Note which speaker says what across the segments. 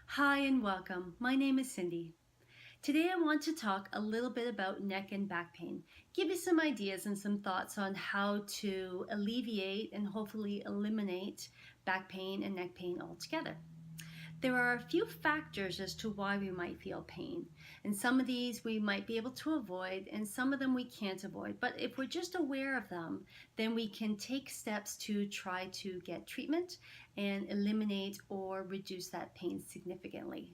Speaker 1: Hi and welcome. My name is Cindy. Today I want to talk a little bit about neck and back pain, give you some ideas and some thoughts on how to alleviate and hopefully eliminate back pain and neck pain altogether. There are a few factors as to why we might feel pain, and some of these we might be able to avoid, and some of them we can't avoid. But if we're just aware of them, then we can take steps to try to get treatment and eliminate or reduce that pain significantly.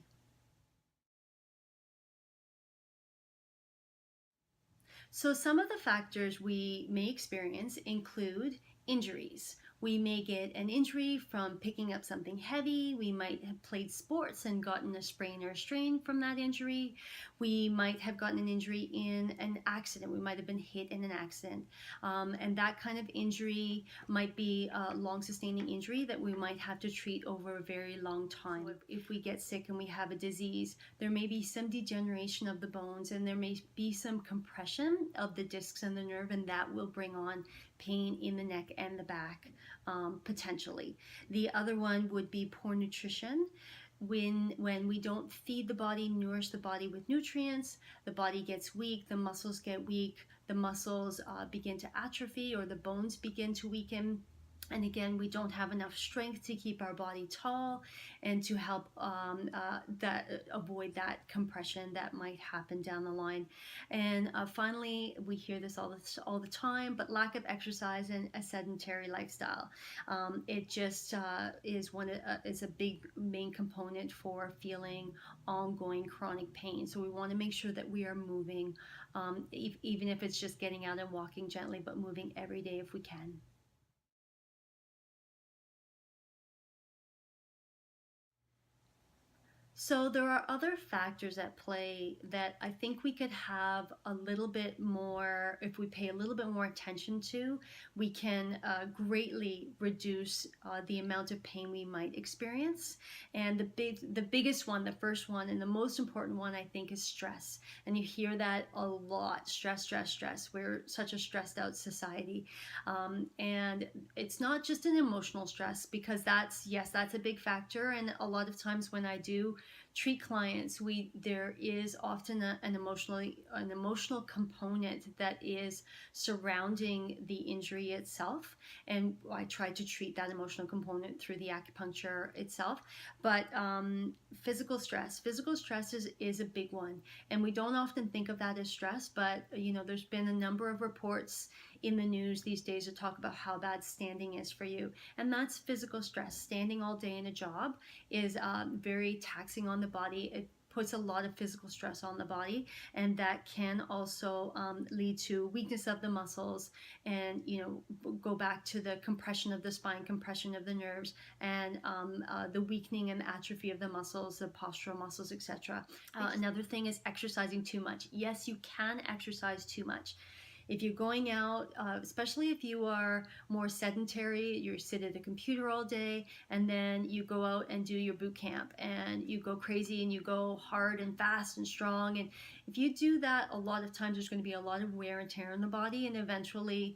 Speaker 1: So, some of the factors we may experience include injuries. We may get an injury from picking up something heavy. We might have played sports and gotten a sprain or a strain from that injury. We might have gotten an injury in an accident. We might have been hit in an accident. And that kind of injury might be a long sustaining injury that we might have to treat over a very long time. So if we get sick and we have a disease, there may be some degeneration of the bones and there may be some compression of the discs and the nerve, and that will bring on pain in the neck and the back, potentially. The other one would be poor nutrition. When we don't feed the body, nourish the body with nutrients, the body gets weak, the muscles get weak, the muscles begin to atrophy, or the bones begin to weaken. And again, we don't have enough strength to keep our body tall and to help avoid that compression that might happen down the line. And finally, we hear this all the time, but lack of exercise and a sedentary lifestyle. It just is a big main component for feeling ongoing chronic pain. So we want to make sure that we are moving, even if it's just getting out and walking gently, but moving every day if we can. So there are other factors at play that I think we could have a little bit more, if we pay a little bit more attention to, we can greatly reduce the amount of pain we might experience. And the biggest one, the first one, and the most important one, I think, is stress. And you hear that a lot: stress, stress, stress. We're such a stressed out society, and it's not just an emotional stress, because that's a big factor. And a lot of times when I do treat clients, there is often an emotional component that is surrounding the injury itself, and I try to treat that emotional component through the acupuncture itself. But physical stress is a big one, and we don't often think of that as stress. But there's been a number of reports in the news these days to talk about how bad standing is for you, and that's physical stress. Standing all day in a job is very taxing on the body. It puts a lot of physical stress on the body, and that can also lead to weakness of the muscles, and go back to the compression of the spine, compression of the nerves, and the weakening and atrophy of the muscles, the postural muscles, etc. Another thing is exercising too much. Yes, you can exercise too much. If you're going out, especially if you are more sedentary, you sit at a computer all day, and then you go out and do your boot camp, and you go crazy and you go hard and fast and strong. And if you do that, a lot of times there's going to be a lot of wear and tear on the body, and eventually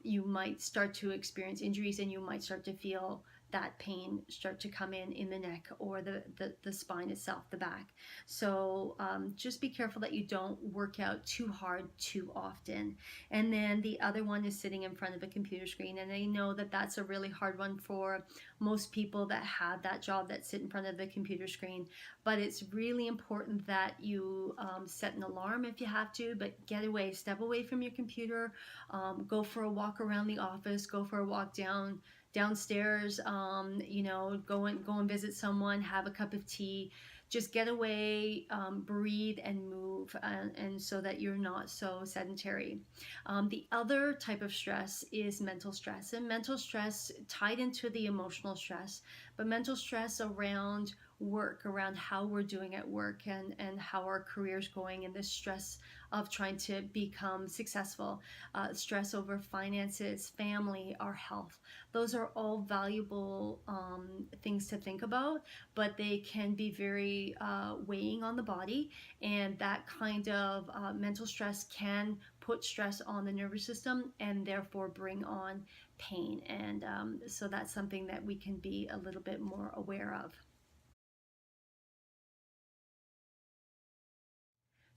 Speaker 1: you might start to experience injuries, and you might start to feel that pain start to come in the neck, or the spine itself, the back. So just be careful that you don't work out too hard too often. And then the other one is sitting in front of a computer screen, and I know that that's a really hard one for most people that have that job, that sit in front of the computer screen. But it's really important that you set an alarm if you have to, but get away, step away from your computer, go for a walk around the office, go for a walk downstairs, go and visit someone, have a cup of tea. Just get away, breathe and move, and so that you're not so sedentary. The other type of stress is mental stress, and mental stress tied into the emotional stress, but mental stress around work, around how we're doing at work, and how our career's going, and the stress of trying to become successful, stress over finances, family, our health. Those are all valuable things to think about, but they can be very weighing on the body, and that kind of mental stress can put stress on the nervous system and therefore bring on pain. And so that's something that we can be a little bit more aware of.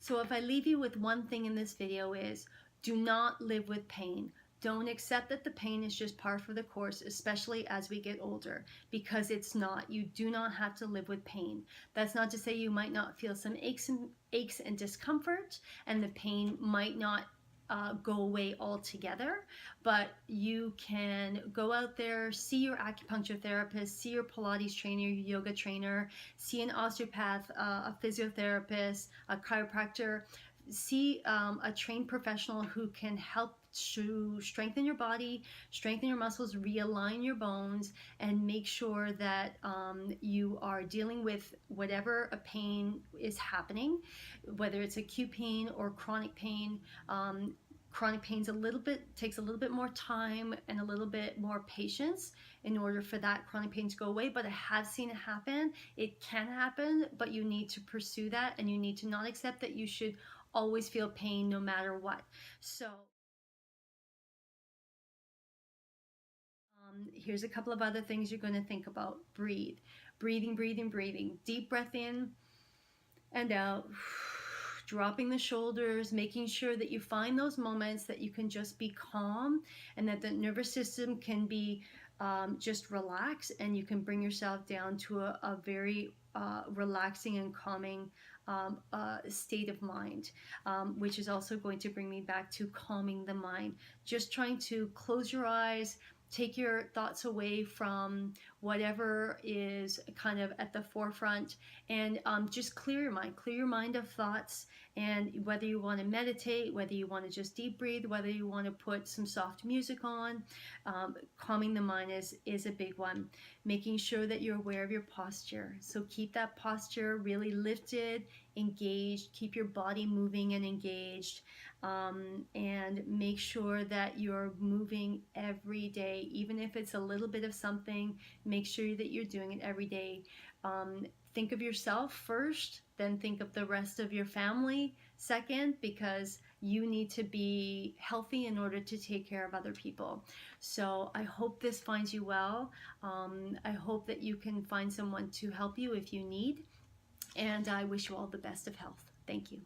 Speaker 1: So if I leave you with one thing in this video is, do not live with pain. Don't accept that the pain is just par for the course, especially as we get older, because it's not. You do not have to live with pain. That's not to say you might not feel some aches and discomfort, and the pain might not go away altogether, but you can go out there, see your acupuncture therapist, see your Pilates trainer, your yoga trainer, see an osteopath, a physiotherapist, a chiropractor, see a trained professional who can help to strengthen your body, strengthen your muscles, realign your bones, and make sure that you are dealing with whatever a pain is happening, whether it's acute pain or chronic pain. Chronic pain's takes a little bit more time and a little bit more patience in order for that chronic pain to go away, but I have seen it happen. It can happen, but you need to pursue that, and you need to not accept that you should always feel pain no matter what. So here's a couple of other things you're going to think about. Breathe. Breathing. Deep breath in and out. Dropping the shoulders, making sure that you find those moments that you can just be calm and that the nervous system can be just relax, and you can bring yourself down to a very relaxing and calming state of mind, which is also going to bring me back to calming the mind. Just trying to close your eyes, take your thoughts away from whatever is kind of at the forefront, and just clear your mind of thoughts. And whether you want to meditate, whether you want to just deep breathe, whether you want to put some soft music on, calming the mind is a big one. Making sure that you're aware of your posture. So keep that posture really lifted, engaged, keep your body moving and engaged, and make sure that you're moving every day, even if it's a little bit of something. Make sure that you're doing it every day. Think of yourself first, then think of the rest of your family second, because you need to be healthy in order to take care of other people. So I hope this finds you well. I hope that you can find someone to help you if you need, and I wish you all the best of health. Thank you.